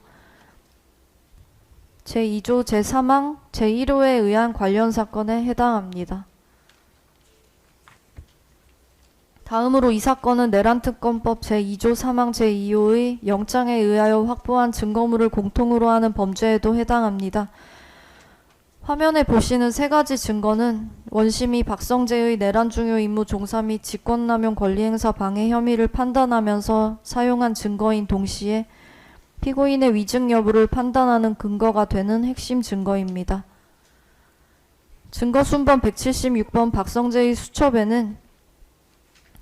제2조 제3항 제1호에 의한 관련 사건에 해당합니다. 다음으로 이 사건은 내란특검법 제2조 3항 제2호의 영장에 의하여 확보한 증거물을 공통으로 하는 범죄에도 해당합니다. 화면에 보시는 세 가지 증거는 원심이 박성재의 내란 중요 임무 종사 및 직권남용 권리행사 방해 혐의를 판단하면서 사용한 증거인 동시에 피고인의 위증 여부를 판단하는 근거가 되는 핵심 증거입니다. 증거 순번 176번 박성재의 수첩에는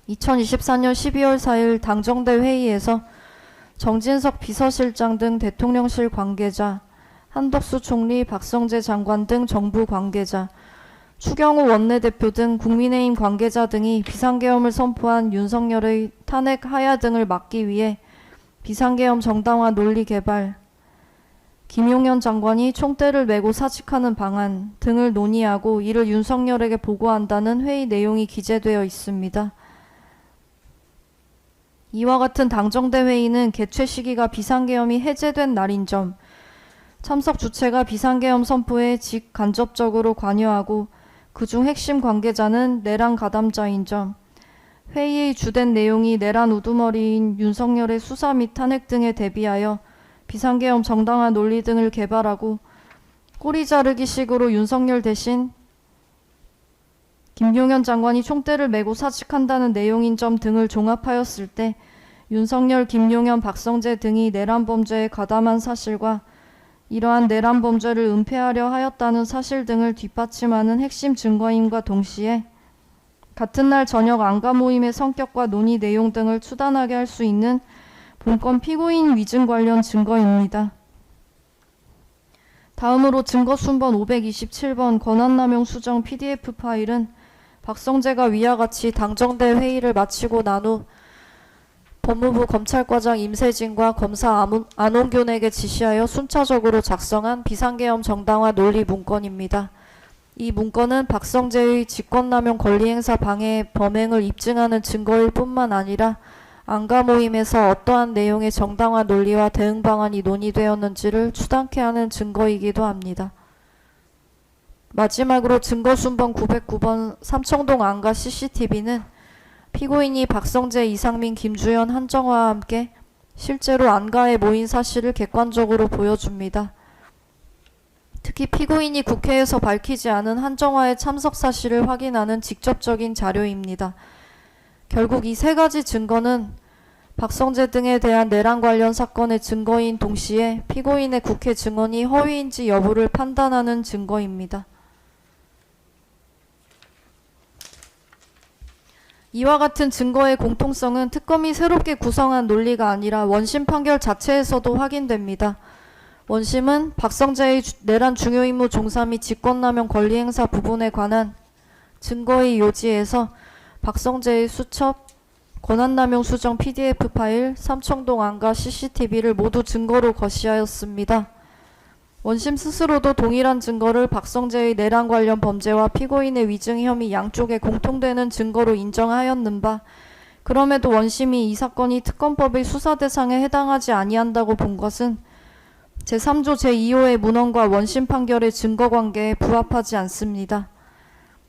2024년 12월 4일 당정대 회의에서 정진석 비서실장 등 대통령실 관계자, 한덕수 총리, 박성재 장관 등 정부 관계자, 추경호 원내대표 등 국민의힘 관계자 등이 비상계엄을 선포한 윤석열의 탄핵 하야 등을 막기 위해 비상계엄 정당화 논리 개발, 김용현 장관이 총대를 메고 사직하는 방안 등을 논의하고 이를 윤석열에게 보고한다는 회의 내용이 기재되어 있습니다. 이와 같은 당정대 회의는 개최 시기가 비상계엄이 해제된 날인 점, 참석 주체가 비상계엄 선포에 직간접적으로 관여하고 그중 핵심 관계자는 내란 가담자인 점, 회의의 주된 내용이 내란 우두머리인 윤석열의 수사 및 탄핵 등에 대비하여 비상계엄 정당화 논리 등을 개발하고 꼬리 자르기 식으로 윤석열 대신 김용현 장관이 총대를 메고 사직한다는 내용인 점 등을 종합하였을 때 윤석열, 김용현, 박성재 등이 내란 범죄에 가담한 사실과 이러한 내란 범죄를 은폐하려 하였다는 사실 등을 뒷받침하는 핵심 증거임과 동시에 같은 날 저녁 안가 모임의 성격과 논의 내용 등을 추단하게 할 수 있는 본건 피고인 위증 관련 증거입니다. 다음으로 증거 순번 527번 권한남용 수정 PDF 파일은 박성재가 위와 같이 당정대 회의를 마치고 난 후 법무부 검찰과장 임세진과 검사 안홍균에게 지시하여 순차적으로 작성한 비상계엄 정당화 논리 문건입니다. 이 문건은 박성재의 직권남용 권리행사 방해 범행을 입증하는 증거일 뿐만 아니라 안가 모임에서 어떠한 내용의 정당화 논리와 대응 방안이 논의되었는지를 추단케 하는 증거이기도 합니다. 마지막으로 증거 순번 909번 삼청동 안가 CCTV는 피고인이 박성재, 이상민, 김주현, 한정화와 함께 실제로 안가에 모인 사실을 객관적으로 보여줍니다. 특히 피고인이 국회에서 밝히지 않은 한정화의 참석 사실을 확인하는 직접적인 자료입니다. 결국 이 세 가지 증거는 박성재 등에 대한 내란 관련 사건의 증거인 동시에 피고인의 국회 증언이 허위인지 여부를 판단하는 증거입니다. 이와 같은 증거의 공통성은 특검이 새롭게 구성한 논리가 아니라 원심 판결 자체에서도 확인됩니다. 원심은 박성재의 내란 중요 임무 종사 및 직권남용 권리행사 부분에 관한 증거의 요지에서 박성재의 수첩, 권한남용 수정 PDF 파일, 삼청동 안가 CCTV를 모두 증거로 거시하였습니다. 원심 스스로도 동일한 증거를 박성재의 내란 관련 범죄와 피고인의 위증 혐의 양쪽에 공통되는 증거로 인정하였는 바 그럼에도 원심이 이 사건이 특검법의 수사 대상에 해당하지 아니한다고 본 것은 제3조 제2호의 문헌과 원심 판결의 증거관계에 부합하지 않습니다.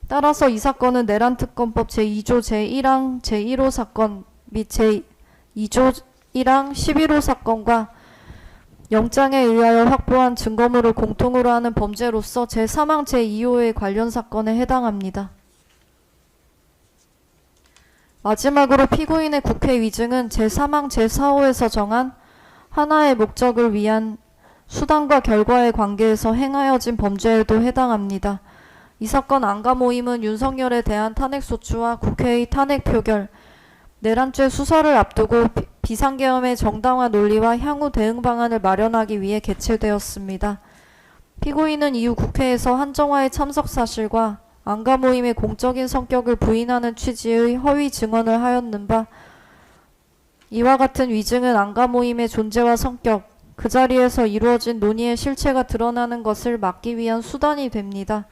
따라서 이 사건은 내란특검법 제2조 제1항 제1호 사건 및 제2조 1항 11호 사건과 영장에 의하여 확보한 증거물을 공통으로 하는 범죄로서 제3항 제2호의 관련 사건에 해당합니다. 마지막으로 피고인의 국회 위증은 제3항 제4호에서 정한 하나의 목적을 위한 수단과 결과의 관계에서 행하여진 범죄에도 해당합니다. 이 사건 안가 모임은 윤석열에 대한 탄핵소추와 국회의 탄핵 표결, 내란죄 수사를 앞두고 비상계엄의 정당화 논리와 향후 대응 방안을 마련하기 위해 개최되었습니다. 피고인은 이후 국회에서 한정화의 참석 사실과 안가 모임의 공적인 성격을 부인하는 취지의 허위 증언을 하였는 바 이와 같은 위증은 안가 모임의 존재와 성격, 그 자리에서 이루어진 논의의 실체가 드러나는 것을 막기 위한 수단이 됩니다.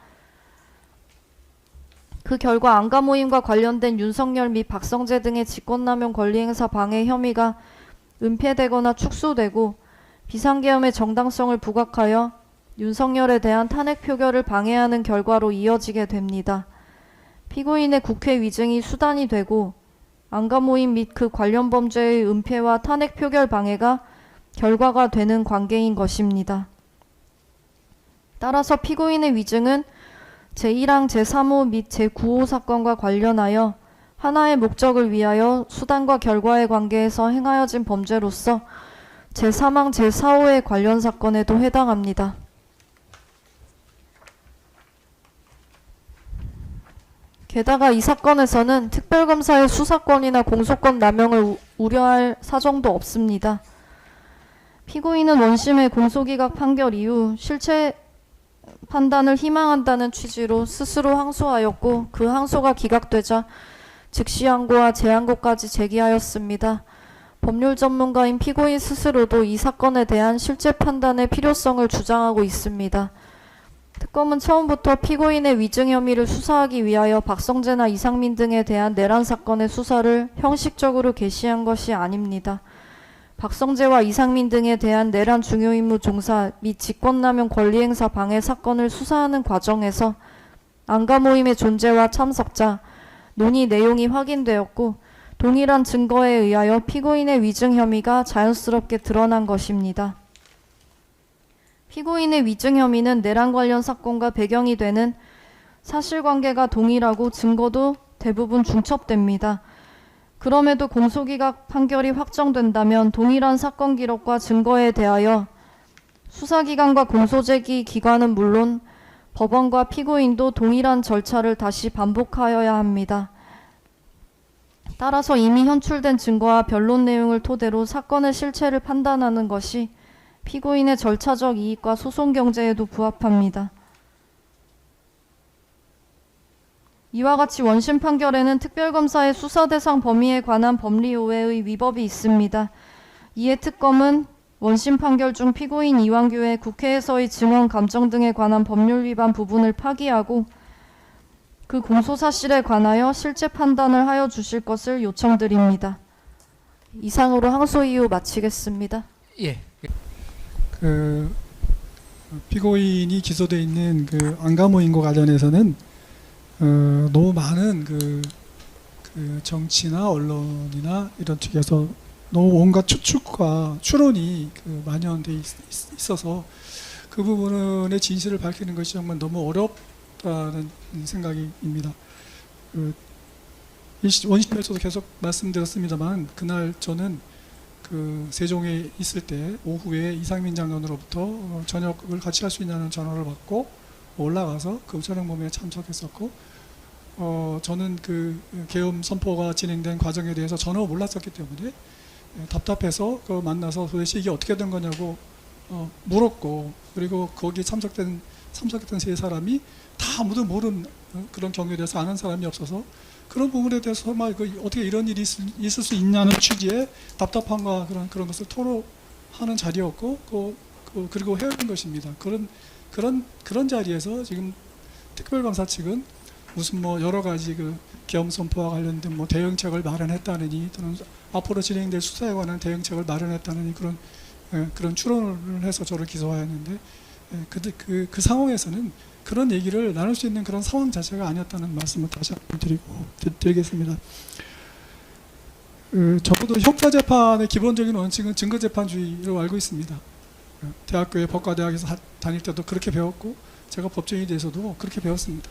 그 결과 안가 모임과 관련된 윤석열 및 박성재 등의 직권남용 권리행사 방해 혐의가 은폐되거나 축소되고 비상계엄의 정당성을 부각하여 윤석열에 대한 탄핵 표결을 방해하는 결과로 이어지게 됩니다. 피고인의 국회 위증이 수단이 되고 안가 모임 및 그 관련 범죄의 은폐와 탄핵 표결 방해가 결과가 되는 관계인 것입니다. 따라서 피고인의 위증은 제1항 제3호 및 제9호 사건과 관련하여 하나의 목적을 위하여 수단과 결과의 관계에서 행하여진 범죄로서 제3항 제4호의 관련 사건에도 해당합니다. 게다가 이 사건에서는 특별검사의 수사권이나 공소권 남용을 우려할 사정도 없습니다. 피고인은 원심의 공소기각 판결 이후 실체 판단을 희망한다는 취지로 스스로 항소하였고 그 항소가 기각되자 즉시 항고와 재항고까지 제기하였습니다. 법률 전문가인 피고인 스스로도 이 사건에 대한 실체 판단의 필요성을 주장하고 있습니다. 특검은 처음부터 피고인의 위증 혐의를 수사하기 위하여 박성재나 이상민 등에 대한 내란 사건의 수사를 형식적으로 개시한 것이 아닙니다. 박성재와 이상민 등에 대한 내란 중요임무 종사 및 직권남용 권리행사 방해 사건을 수사하는 과정에서 안가 모임의 존재와 참석자, 논의 내용이 확인되었고 동일한 증거에 의하여 피고인의 위증 혐의가 자연스럽게 드러난 것입니다. 피고인의 위증 혐의는 내란 관련 사건과 배경이 되는 사실관계가 동일하고 증거도 대부분 중첩됩니다. 그럼에도 공소기각 판결이 확정된다면 동일한 사건 기록과 증거에 대하여 수사기관과 공소제기 기관은 물론 법원과 피고인도 동일한 절차를 다시 반복하여야 합니다. 따라서 이미 현출된 증거와 변론 내용을 토대로 사건의 실체를 판단하는 것이 피고인의 절차적 이익과 소송 경제에도 부합합니다. 이와 같이 원심 판결에는 특별검사의 수사 대상 범위에 관한 법리 오해의 위법이 있습니다. 이에 특검은 원심 판결 중 피고인 이완규의 국회에서의 증언 감정 등에 관한 법률 위반 부분을 파기하고 그 공소 사실에 관하여 실체 판단을 하여 주실 것을 요청드립니다. 이상으로 항소 이유 마치겠습니다. 예. 그 피고인이 기소되어 있는 그 안가 모임과 관련해서는 너무 많은 그 정치나 언론이나 이런 쪽에서 너무 온갖 추측과 추론이 만연돼 있어서 그 부분의 진실을 밝히는 것이 정말 너무 어렵다는 생각입니다. 원심에서도 계속 말씀드렸습니다만 그날 저는 그 세종에 있을 때 오후에 이상민 장관으로부터 저녁을 같이 할 수 있냐는 전화를 받고 올라가서 그 저녁모임에 참석했었고 저는 그 계엄 선포가 진행된 과정에 대해서 전혀 몰랐었기 때문에 답답해서 그 만나서 도대체 이게 어떻게 된 거냐고 물었고 그리고 거기에 참석했던 세 사람이 다 아무도 모르는 그런 경우에 대해서 아는 사람이 없어서 그런 부분에 대해서 정말 어떻게 이런 일이 있을 수 있냐는 취지의 답답함과 그런 것을 토로하는 자리였고 그리고 헤어진 것입니다. 그런 자리에서 지금 특별검사 측은 무슨 뭐 여러 가지 그 계엄 선포와 관련된 뭐 대응책을 마련했다느니 또는 앞으로 진행될 수사에 관한 대응책을 마련했다느니 그런 추론을 해서 저를 기소하였는데 그 상황에서는 그런 얘기를 나눌 수 있는 그런 상황 자체가 아니었다는 말씀을 다시 한번 드리겠습니다. 적어도 형사재판의 기본적인 원칙은 증거재판주의로 알고 있습니다. 대학교의 법과대학에서 다닐 때도 그렇게 배웠고 제가 법정에 대해서도 그렇게 배웠습니다.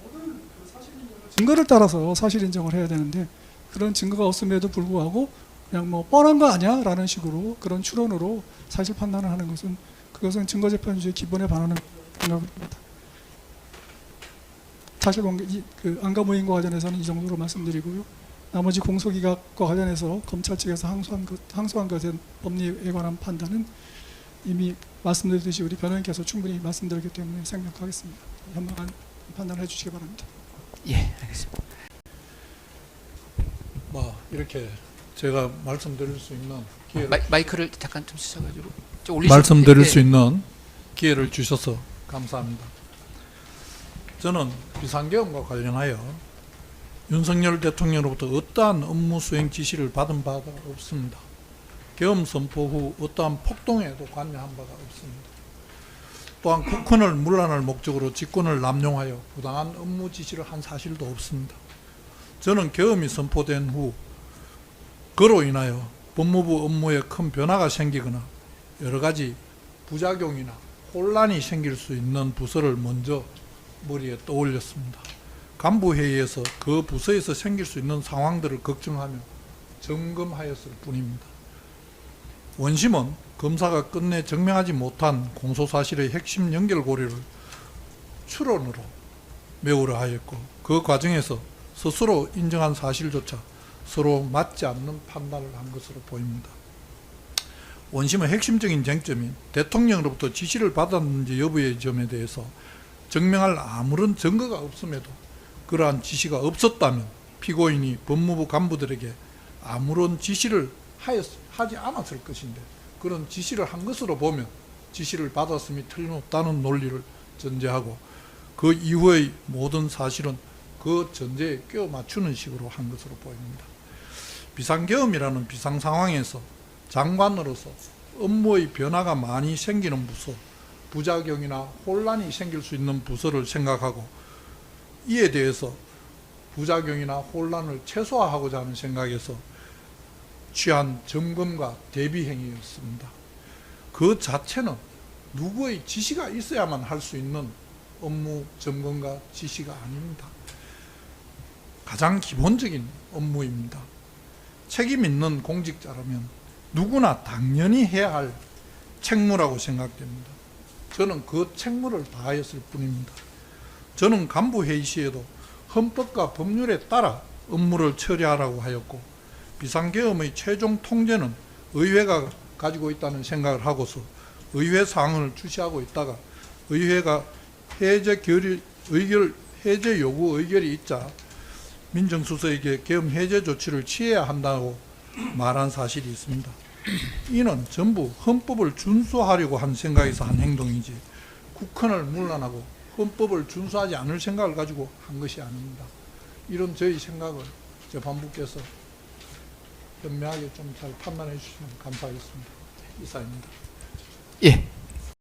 모든 증거를 따라서 사실 인정을 해야 되는데 그런 증거가 없음에도 불구하고 그냥 뭐 뻔한 거 아니야? 라는 식으로 그런 추론으로 사실 판단을 하는 그것은 증거재판주의 기본에 반하는 생각을 합니다. 사실관계, 안가 모임과 관련해서는 이 정도로 말씀드리고요. 나머지 공소기각과 관련해서 검찰 측에서 항소한 것에 법리에 관한 판단은 이미 말씀드렸듯이 우리 변호인께서 충분히 말씀드렸기 때문에 생략하겠습니다. 현명한 판단을 해주시기 바랍니다. 예, 알겠습니다. 이렇게 제가 말씀드릴 수 있는 기회를 마이크를 잠깐 좀 쓰셔가지고 좀 올리시면 말씀드릴 예. 수 있는 기회를 주셔서 감사합니다. 저는 비상계엄과 관련하여 윤석열 대통령으로부터 어떠한 업무 수행 지시를 받은 바가 없습니다. 계엄 선포 후 어떠한 폭동에도 관여한 바가 없습니다. 또한 국헌을 문란할 목적으로 직권을 남용하여 부당한 업무 지시를 한 사실도 없습니다. 저는 계엄이 선포된 후 그로 인하여 법무부 업무에 큰 변화가 생기거나 여러 가지 부작용이나 혼란이 생길 수 있는 부서를 먼저 머리에 떠올렸습니다. 간부회의에서 그 부서에서 생길 수 있는 상황들을 걱정하며 점검하였을 뿐입니다. 원심은 검사가 끝내 증명하지 못한 공소사실의 핵심 연결고리를 추론으로 메우려 하였고 그 과정에서 스스로 인정한 사실조차 서로 맞지 않는 판단을 한 것으로 보입니다. 원심의 핵심적인 쟁점인 대통령으로부터 지시를 받았는지 여부의 점에 대해서 증명할 아무런 증거가 없음에도 그러한 지시가 없었다면 피고인이 법무부 간부들에게 아무런 지시를 하지 않았을 것인데 그런 지시를 한 것으로 보면 지시를 받았음이 틀림없다는 논리를 전제하고 그 이후의 모든 사실은 그 전제에 껴 맞추는 식으로 한 것으로 보입니다. 비상계엄이라는 비상상황에서 장관으로서 업무의 변화가 많이 생기는 부서, 부작용이나 혼란이 생길 수 있는 부서를 생각하고 이에 대해서 부작용이나 혼란을 최소화하고자 하는 생각에서 취한 점검과 대비 행위였습니다. 그 자체는 누구의 지시가 있어야만 할 수 있는 업무 점검과 지시가 아닙니다. 가장 기본적인 업무입니다. 책임 있는 공직자라면 누구나 당연히 해야 할 책무라고 생각됩니다. 저는 그 책무를 다하였을 뿐입니다. 저는 간부회의 시에도 헌법과 법률에 따라 업무를 처리하라고 하였고 비상계엄의 최종 통제는 의회가 가지고 있다는 생각을 하고서 의회 사항을 주시하고 있다가 의회가 해제 요구 의결이 있자 민정수석에게 계엄 해제 조치를 취해야 한다고 말한 사실이 있습니다. 이는 전부 헌법을 준수하려고 한 생각에서 한 행동이지 국헌을 문란하고 헌법을 준수하지 않을 생각을 가지고 한 것이 아닙니다. 이런 저희 생각을 재판부께서 현명하게 좀 잘 판단해 주시면 감사하겠습니다. 이사입니다. 예.